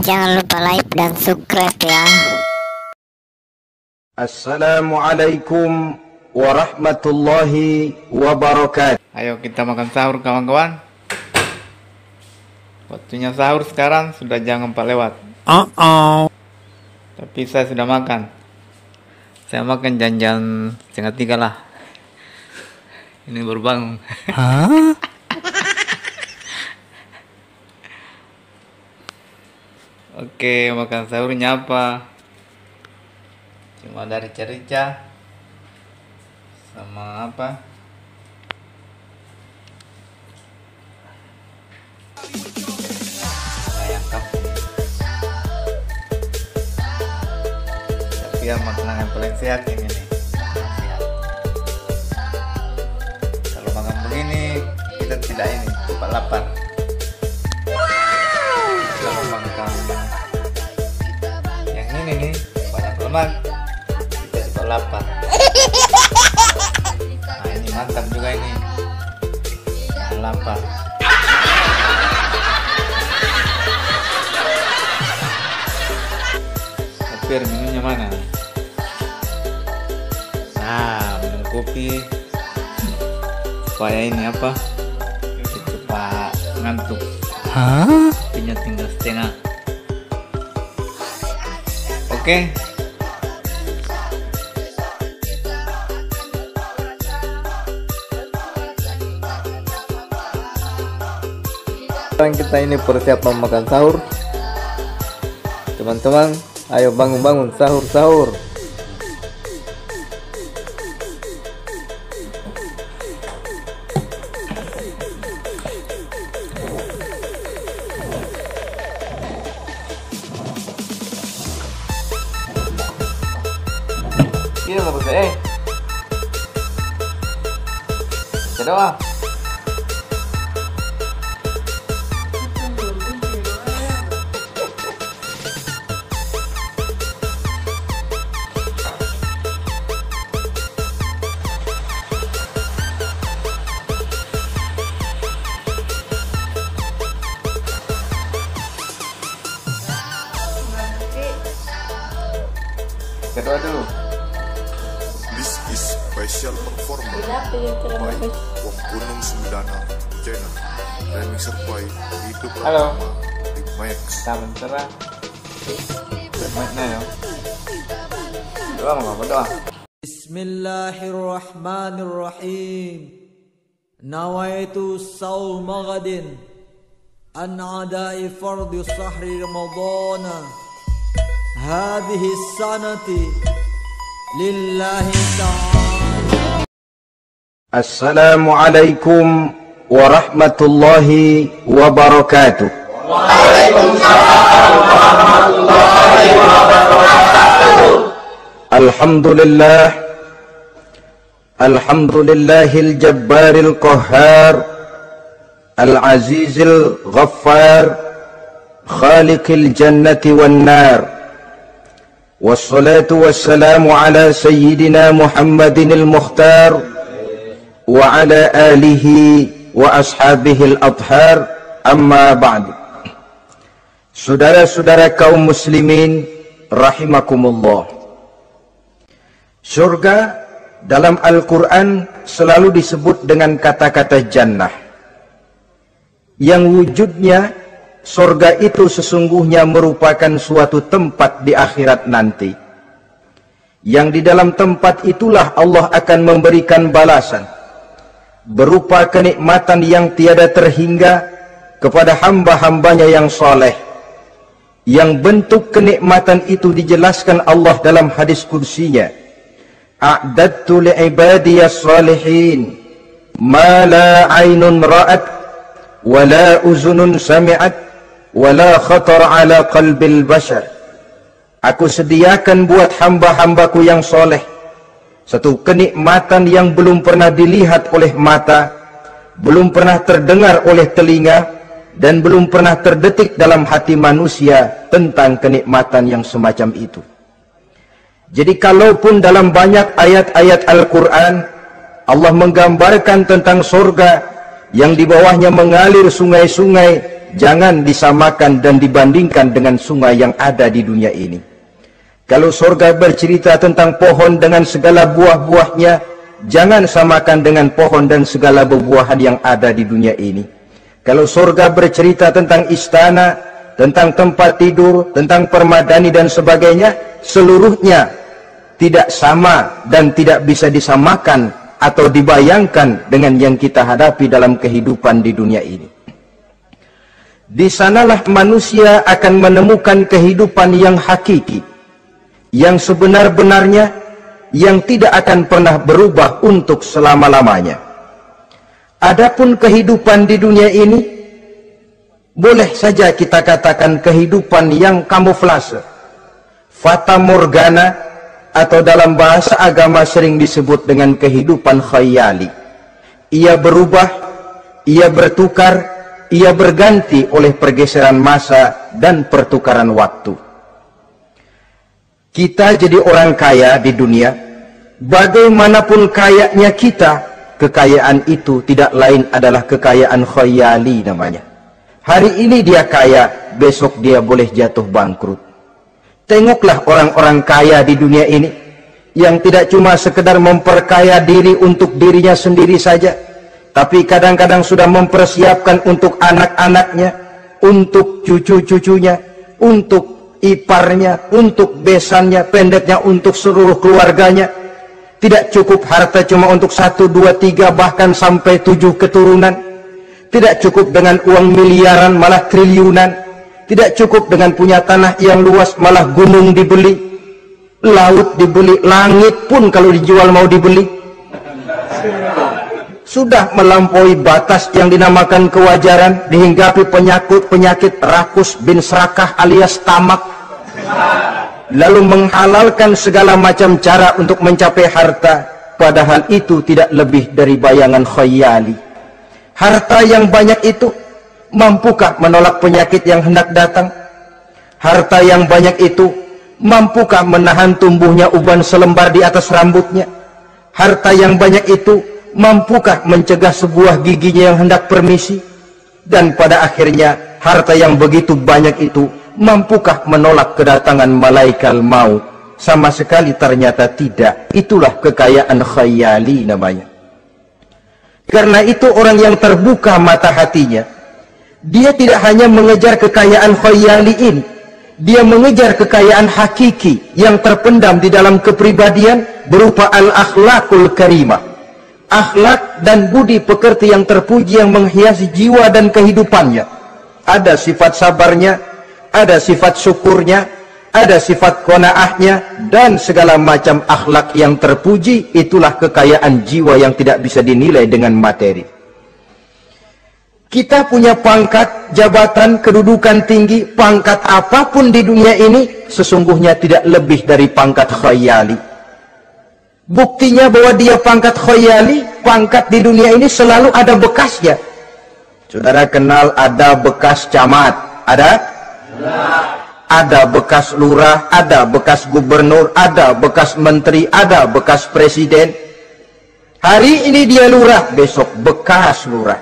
Jangan lupa like dan subscribe ya. Assalamualaikum warahmatullahi wabarakatuh. Ayo kita makan sahur kawan-kawan. Waktunya sahur sekarang sudah jam 4 lewat. Tapi saya sudah makan. Saya makan jam 2:30 lah. Ini baru bangun. Oke, makan sahurnya apa? Cuma dari rica sama apa? Ayam kampung. Tapi ya makanan yang paling sehat ini nih. Sehat. Kalau makan begini kita tidak ini cepat lapar. Kalau makan yang ini nih banyak lemak kita cepat lapar. Nah ini mantap juga ini. Jangan lapar. Tapi air minumnya mana? Nah minum kopi supaya ini apa? Cepat ngantuk. Kopinya tinggal setengah. Oke. Sekarang kita ini persiapan makan sahur. Teman-teman, ayo bangun-bangun sahur-sahur. Ini bagus Doa. Doa dulu. This is special performance by Wong Gunung Sumedana Channel. Remixer by itu Halo. di Max. Taman cerah. Bermakna ya. Doa mau apa doa? Bismillahirrahmanirrahim. Nawaitu sawma ghadin an adai fardhi sahri ramadana hadhihi sanati lillahi ta'ala. Assalamualaikum warahmatullahi wabarakatuh. Waalaikumsalam warahmatullahi wabarakatuh. Alhamdulillahil jabbaril qahhar al-azizil ghaffar khaliqil jannati wan nar. Wassalatu wassalamu ala sayyidina Muhammadin al-Mukhtar wa ala alihi wa ashabihi al-adhar, amma ba'du. Saudara-saudara kaum muslimin rahimakumullah. Surga dalam Al-Quran selalu disebut dengan kata-kata jannah, yang wujudnya surga itu sesungguhnya merupakan suatu tempat di akhirat nanti, yang di dalam tempat itulah Allah akan memberikan balasan berupa kenikmatan yang tiada terhingga kepada hamba-hambanya yang saleh, yang bentuk kenikmatan itu dijelaskan Allah dalam hadis qudsinya, a'dadtu li'ibadiyas salihin ma la aynun ra'at wa la uzunun sami'at wala khatar ala qalbil bashar. Aku sediakan buat hamba-hambaku yang soleh satu kenikmatan yang belum pernah dilihat oleh mata, belum pernah terdengar oleh telinga, dan belum pernah terdetik dalam hati manusia tentang kenikmatan yang semacam itu. Jadi kalaupun dalam banyak ayat-ayat Al-Quran Allah menggambarkan tentang surga yang di bawahnya mengalir sungai-sungai jangan disamakan dan dibandingkan dengan sungai yang ada di dunia ini. Kalau surga bercerita tentang pohon dengan segala buah-buahnya, jangan samakan dengan pohon dan segala buah-buahan yang ada di dunia ini. Kalau surga bercerita tentang istana, tentang tempat tidur, tentang permadani dan sebagainya, seluruhnya tidak sama dan tidak bisa disamakan atau dibayangkan dengan yang kita hadapi dalam kehidupan di dunia ini. Di sanalah manusia akan menemukan kehidupan yang hakiki, yang sebenar-benarnya, yang tidak akan pernah berubah untuk selama-lamanya. Adapun kehidupan di dunia ini, boleh saja kita katakan kehidupan yang kamuflase, fata morgana, atau dalam bahasa agama sering disebut dengan kehidupan khayali. Ia berubah, ia bertukar, ia berganti oleh pergeseran masa dan pertukaran waktu. Kita jadi orang kaya di dunia, bagaimanapun kayanya kita, kekayaan itu tidak lain adalah kekayaan khayali namanya. Hari ini dia kaya, besok dia boleh jatuh bangkrut. Tengoklah orang-orang kaya di dunia ini yang tidak cuma sekedar memperkaya diri untuk dirinya sendiri saja, tapi kadang-kadang sudah mempersiapkan untuk anak-anaknya, untuk cucu-cucunya, untuk iparnya, untuk besannya, pendeknya untuk seluruh keluarganya. Tidak cukup harta cuma untuk 1, 2, 3 bahkan sampai 7 keturunan. Tidak cukup dengan uang miliaran malah triliunan. Tidak cukup dengan punya tanah yang luas, malah gunung dibeli, laut dibeli, langit pun kalau dijual mau dibeli. Sudah melampaui batas yang dinamakan kewajaran, dihinggapi penyakit rakus bin serakah alias tamak. Lalu menghalalkan segala macam cara untuk mencapai harta, padahal itu tidak lebih dari bayangan khayali. Harta yang banyak itu mampukah menolak penyakit yang hendak datang? Harta yang banyak itu mampukah menahan tumbuhnya uban selembar di atas rambutnya? Harta yang banyak itu mampukah mencegah sebuah giginya yang hendak permisi? Dan pada akhirnya harta yang begitu banyak itu mampukah menolak kedatangan malaikat maut? Sama sekali ternyata tidak. Itulah kekayaan khayali namanya. Karena itu orang yang terbuka mata hatinya, dia tidak hanya mengejar kekayaan khayali ini, dia mengejar kekayaan hakiki yang terpendam di dalam kepribadian berupa al-akhlaqul karimah. Akhlak dan budi pekerti yang terpuji yang menghiasi jiwa dan kehidupannya. Ada sifat sabarnya, ada sifat syukurnya, ada sifat qanaahnya, dan segala macam akhlak yang terpuji. Itulah kekayaan jiwa yang tidak bisa dinilai dengan materi. Kita punya pangkat, jabatan, kedudukan tinggi, pangkat apapun di dunia ini sesungguhnya tidak lebih dari pangkat khayali. Buktinya bahwa dia pangkat khayali, pangkat di dunia ini selalu ada bekasnya. Saudara kenal ada bekas camat, ada? Ada bekas lurah, ada bekas gubernur, ada bekas menteri, ada bekas presiden. Hari ini dia lurah, besok bekas lurah.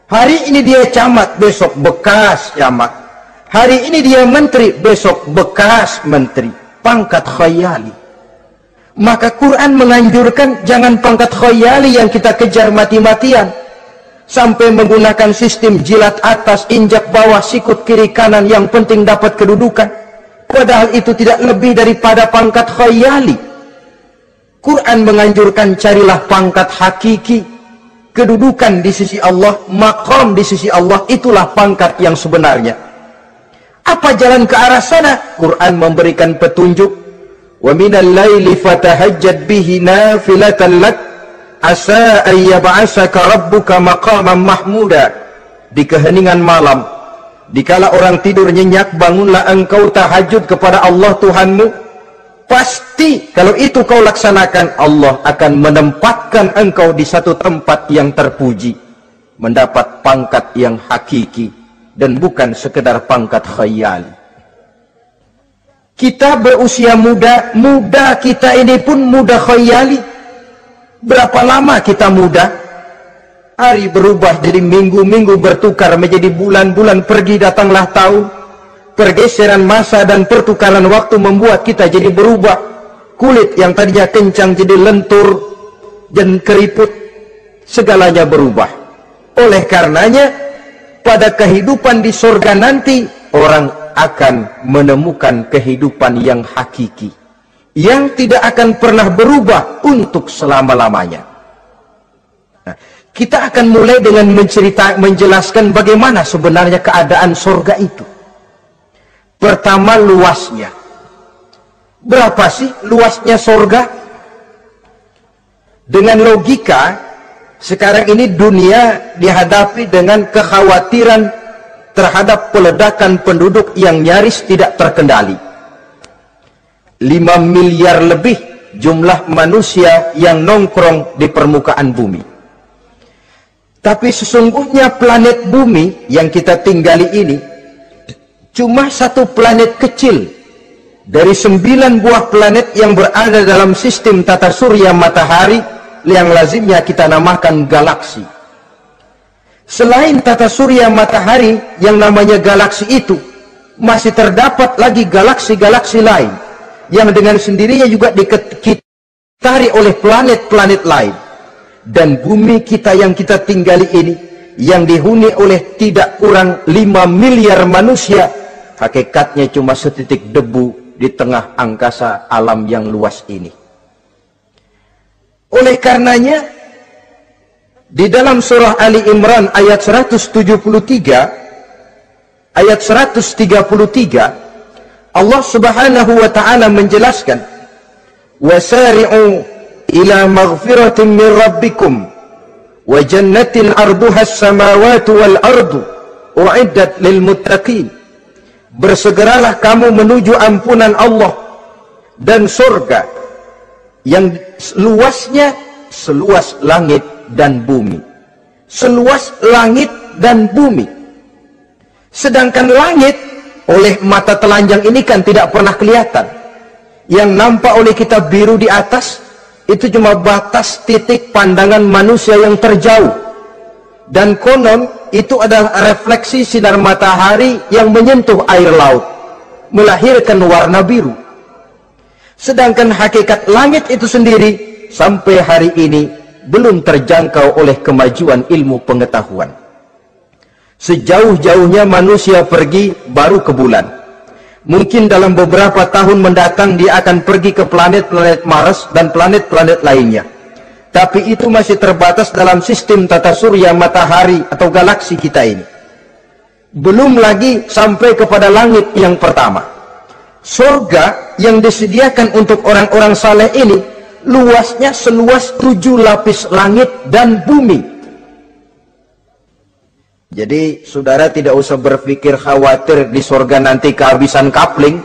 Hari ini dia camat, besok bekas camat. Hari ini dia menteri, besok bekas menteri. Pangkat khayali. Maka Quran menganjurkan jangan pangkat khayali yang kita kejar mati-matian. Sampai menggunakan sistem jilat atas, injak bawah, sikut kiri kanan, yang penting dapat kedudukan. Padahal itu tidak lebih daripada pangkat khayali. Quran menganjurkan carilah pangkat hakiki. Kedudukan di sisi Allah, maqam di sisi Allah, itulah pangkat yang sebenarnya. Apa jalan ke arah sana? Quran memberikan petunjuk. Wa minal laili fatahajjad bihi nafilatan lak asa an yab'asaka rabbuka maqaman mahmuda. Di keheningan malam, dikala orang tidur nyenyak, bangunlah engkau tahajud kepada Allah Tuhanmu. Pasti kalau itu kau laksanakan, Allah akan menempatkan engkau di satu tempat yang terpuji, mendapat pangkat yang hakiki dan bukan sekedar pangkat khayal. Kita berusia muda, muda kita ini pun muda khayali. Berapa lama kita muda? Hari berubah jadi minggu, minggu bertukar menjadi bulan, bulan pergi datanglah tahun. Pergeseran masa dan pertukaran waktu membuat kita jadi berubah. Kulit yang tadinya kencang jadi lentur dan keriput, segalanya berubah. Oleh karenanya, pada kehidupan di surga nanti, orang akan menemukan kehidupan yang hakiki, yang tidak akan pernah berubah untuk selama-lamanya. Nah, kita akan mulai dengan menjelaskan bagaimana sebenarnya keadaan surga itu. Pertama, luasnya. Berapa sih luasnya surga? Dengan logika, sekarang ini dunia dihadapi dengan kekhawatiran terhadap peledakan penduduk yang nyaris tidak terkendali. 5 miliar lebih jumlah manusia yang nongkrong di permukaan bumi. Tapi sesungguhnya planet bumi yang kita tinggali ini cuma satu planet kecil dari 9 buah planet yang berada dalam sistem tata surya matahari yang lazimnya kita namakan galaksi. Selain tata surya matahari yang namanya galaksi itu, masih terdapat lagi galaksi-galaksi lain yang dengan sendirinya juga dikitari oleh planet-planet lain. Dan bumi kita yang kita tinggali ini, yang dihuni oleh tidak kurang 5 miliar manusia, hakikatnya cuma setitik debu di tengah angkasa alam yang luas ini. Oleh karenanya, di dalam surah Ali Imran ayat 173, ayat 133, Allah Subhanahu wa taala menjelaskan, "Wasari'u ila maghfiratin min rabbikum wa jannatin arduha as-samawati wal ardu u'iddat lil muttaqin." Bersegeralah kamu menuju ampunan Allah dan surga yang luasnya seluas langit dan bumi. Seluas langit dan bumi. Sedangkan langit oleh mata telanjang ini kan tidak pernah kelihatan. Yang nampak oleh kita biru di atas itu cuma batas titik pandangan manusia yang terjauh. Dan konon itu adalah refleksi sinar matahari yang menyentuh air laut, melahirkan warna biru. Sedangkan hakikat langit itu sendiri sampai hari ini belum terjangkau oleh kemajuan ilmu pengetahuan. Sejauh-jauhnya manusia pergi baru ke bulan. Mungkin dalam beberapa tahun mendatang dia akan pergi ke planet-planet Mars dan planet-planet lainnya. Tapi itu masih terbatas dalam sistem tata surya matahari atau galaksi kita ini. Belum lagi sampai kepada langit yang pertama. Surga yang disediakan untuk orang-orang saleh ini luasnya seluas 7 lapis langit dan bumi. Jadi saudara tidak usah berpikir khawatir di surga nanti kehabisan kapling.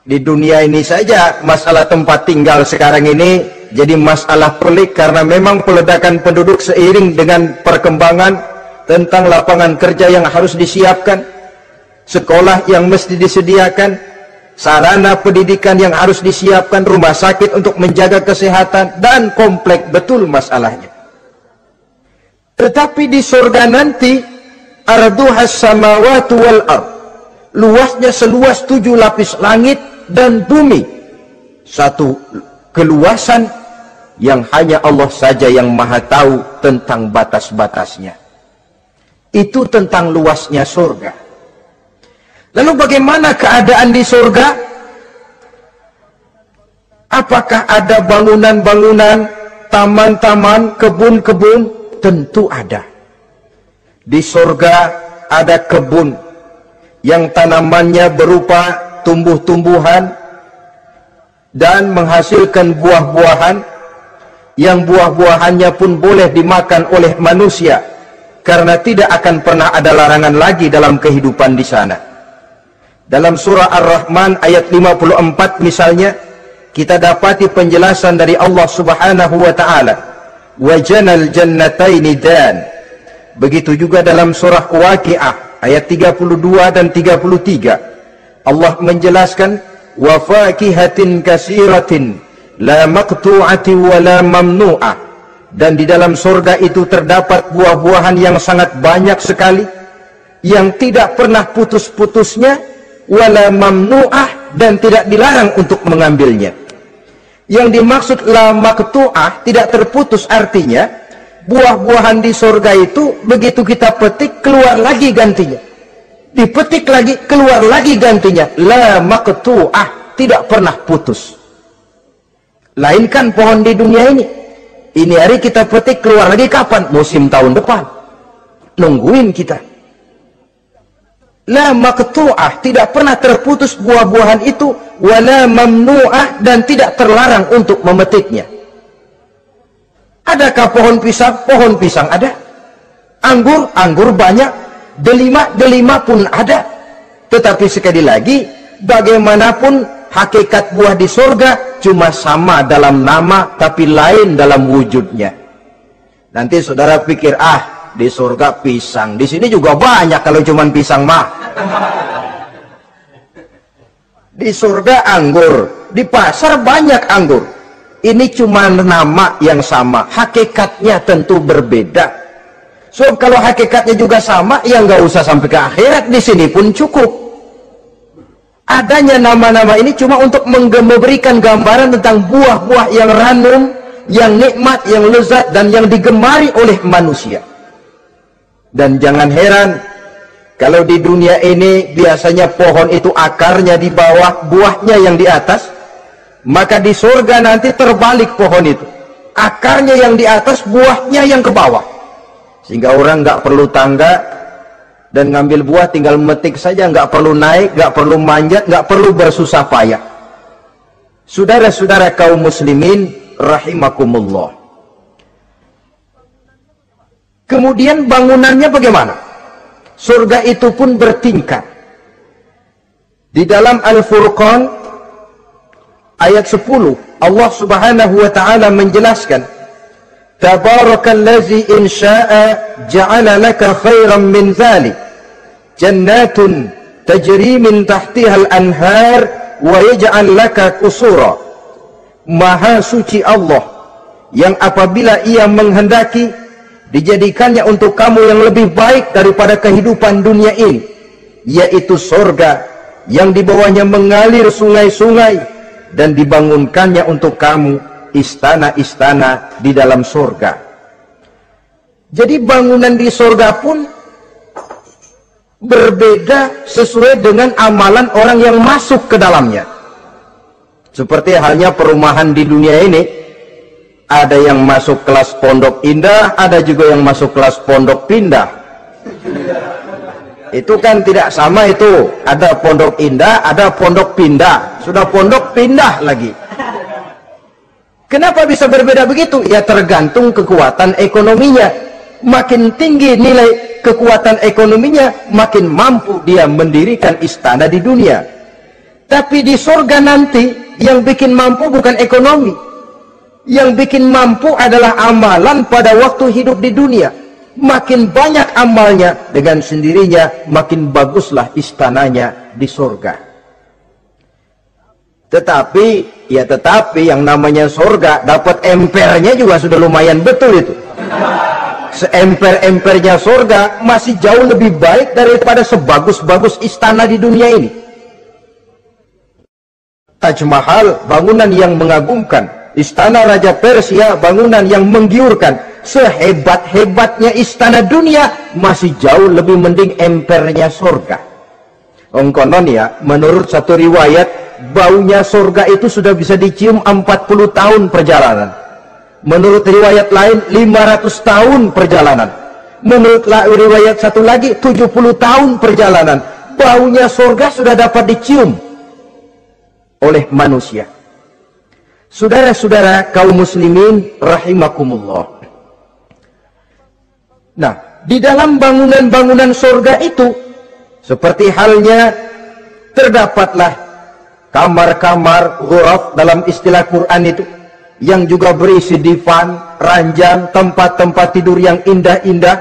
Di dunia ini saja masalah tempat tinggal sekarang ini jadi masalah pelik karena memang peledakan penduduk seiring dengan perkembangan tentang lapangan kerja yang harus disiapkan, sekolah yang mesti disediakan, sarana pendidikan yang harus disiapkan, rumah sakit untuk menjaga kesehatan, dan kompleks betul masalahnya. Tetapi di surga nanti, arduhas samawati wal ard, luasnya seluas 7 lapis langit dan bumi. Satu keluasan yang hanya Allah saja yang maha tahu tentang batas-batasnya. Itu tentang luasnya surga. Lalu bagaimana keadaan di surga? Apakah ada bangunan-bangunan, taman-taman, kebun-kebun? Tentu ada. Di surga ada kebun yang tanamannya berupa tumbuh-tumbuhan dan menghasilkan buah-buahan yang buah-buahannya pun boleh dimakan oleh manusia karena tidak akan pernah ada larangan lagi dalam kehidupan di sana. Dalam surah Ar-Rahman ayat 54 misalnya, kita dapati penjelasan dari Allah Subhanahu wa taala, wajanal jannataini dan. Begitu juga dalam surah Waqiah ayat 32 dan 33, Allah menjelaskan wa fakihatin kasiratin la maqtu'ati wa la mamnu'ah, dan di dalam surga itu terdapat buah-buahan yang sangat banyak sekali yang tidak pernah putus-putusnya, wala mamnu'ah, dan tidak dilarang untuk mengambilnya. Yang dimaksud la maqtu'ah, tidak terputus, artinya buah-buahan di surga itu begitu kita petik keluar lagi gantinya, dipetik lagi keluar lagi gantinya. La maqtu'ah, tidak pernah putus. Lainkan pohon di dunia ini hari kita petik keluar lagi kapan? Musim tahun depan, nungguin kita. La maqtu'ah, tidak pernah terputus buah-buahan itu, wala mamnu'ah, dan tidak terlarang untuk memetiknya. Adakah pohon pisang? Pohon pisang ada. Anggur banyak. Delima pun ada. Tetapi sekali lagi, bagaimanapun hakikat buah di surga cuma sama dalam nama, tapi lain dalam wujudnya. Nanti saudara pikir, di surga pisang, di sini juga banyak kalau cuma pisang mah. Di surga anggur, di pasar banyak anggur. Ini cuma nama yang sama, hakikatnya tentu berbeda. So kalau hakikatnya juga sama, ya nggak usah sampai ke akhirat, di sini pun cukup. Adanya nama-nama ini cuma untuk memberikan gambaran tentang buah-buah yang ranum, yang nikmat, yang lezat, dan yang digemari oleh manusia. Dan jangan heran, kalau di dunia ini biasanya pohon itu akarnya di bawah, buahnya yang di atas. Maka di surga nanti terbalik pohon itu, akarnya yang di atas, buahnya yang ke bawah, sehingga orang nggak perlu tangga dan ngambil buah, tinggal metik saja, nggak perlu naik, nggak perlu manjat, nggak perlu bersusah payah. Saudara-saudara kaum muslimin rahimakumullah. Kemudian bangunannya bagaimana? Surga itu pun bertingkat. Di dalam Al-Furqan ayat 10, Allah subhanahu wa ta'ala menjelaskan, Tabarakallazi in sya'a ja'ala laka khairan min dhalik, jannatun tajri min tahtiha al-anhar, wa yaj'al laka qusura. Maha suci Allah, yang apabila ia menghendaki, dijadikannya untuk kamu yang lebih baik daripada kehidupan dunia ini, yaitu surga yang di bawahnya mengalir sungai-sungai, dan dibangunkannya untuk kamu istana-istana di dalam surga. Jadi bangunan di surga pun berbeda sesuai dengan amalan orang yang masuk ke dalamnya. Seperti halnya perumahan di dunia ini, ada yang masuk kelas pondok indah, ada juga yang masuk kelas pondok pindah. Itu kan tidak sama itu. Ada pondok indah, ada pondok pindah. Sudah pondok pindah lagi. Kenapa bisa berbeda begitu? Ya tergantung kekuatan ekonominya. Makin tinggi nilai kekuatan ekonominya, makin mampu dia mendirikan istana di dunia. Tapi di surga nanti, yang bikin mampu bukan ekonomi. Yang bikin mampu adalah amalan pada waktu hidup di dunia. Makin banyak amalnya, dengan sendirinya makin baguslah istananya di surga. Tetapi yang namanya surga, dapat empernya juga sudah lumayan betul itu. Seemper-empernya surga masih jauh lebih baik daripada sebagus-bagus istana di dunia ini. Taj Mahal, bangunan yang mengagumkan. Istana Raja Persia, bangunan yang menggiurkan. Sehebat-hebatnya istana dunia, masih jauh lebih mending empernya surga. Konon ya, menurut satu riwayat, baunya surga itu sudah bisa dicium 40 tahun perjalanan. Menurut riwayat lain 500 tahun perjalanan. Menurut riwayat satu lagi 70 tahun perjalanan. Baunya surga sudah dapat dicium oleh manusia. Saudara-saudara kaum muslimin rahimakumullah. Nah, di dalam bangunan-bangunan surga itu, seperti halnya terdapatlah kamar-kamar ghuraf dalam istilah Quran itu, yang juga berisi divan, ranjang, tempat-tempat tidur yang indah-indah.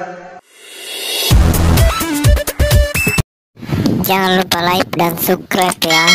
Jangan lupa like dan subscribe ya.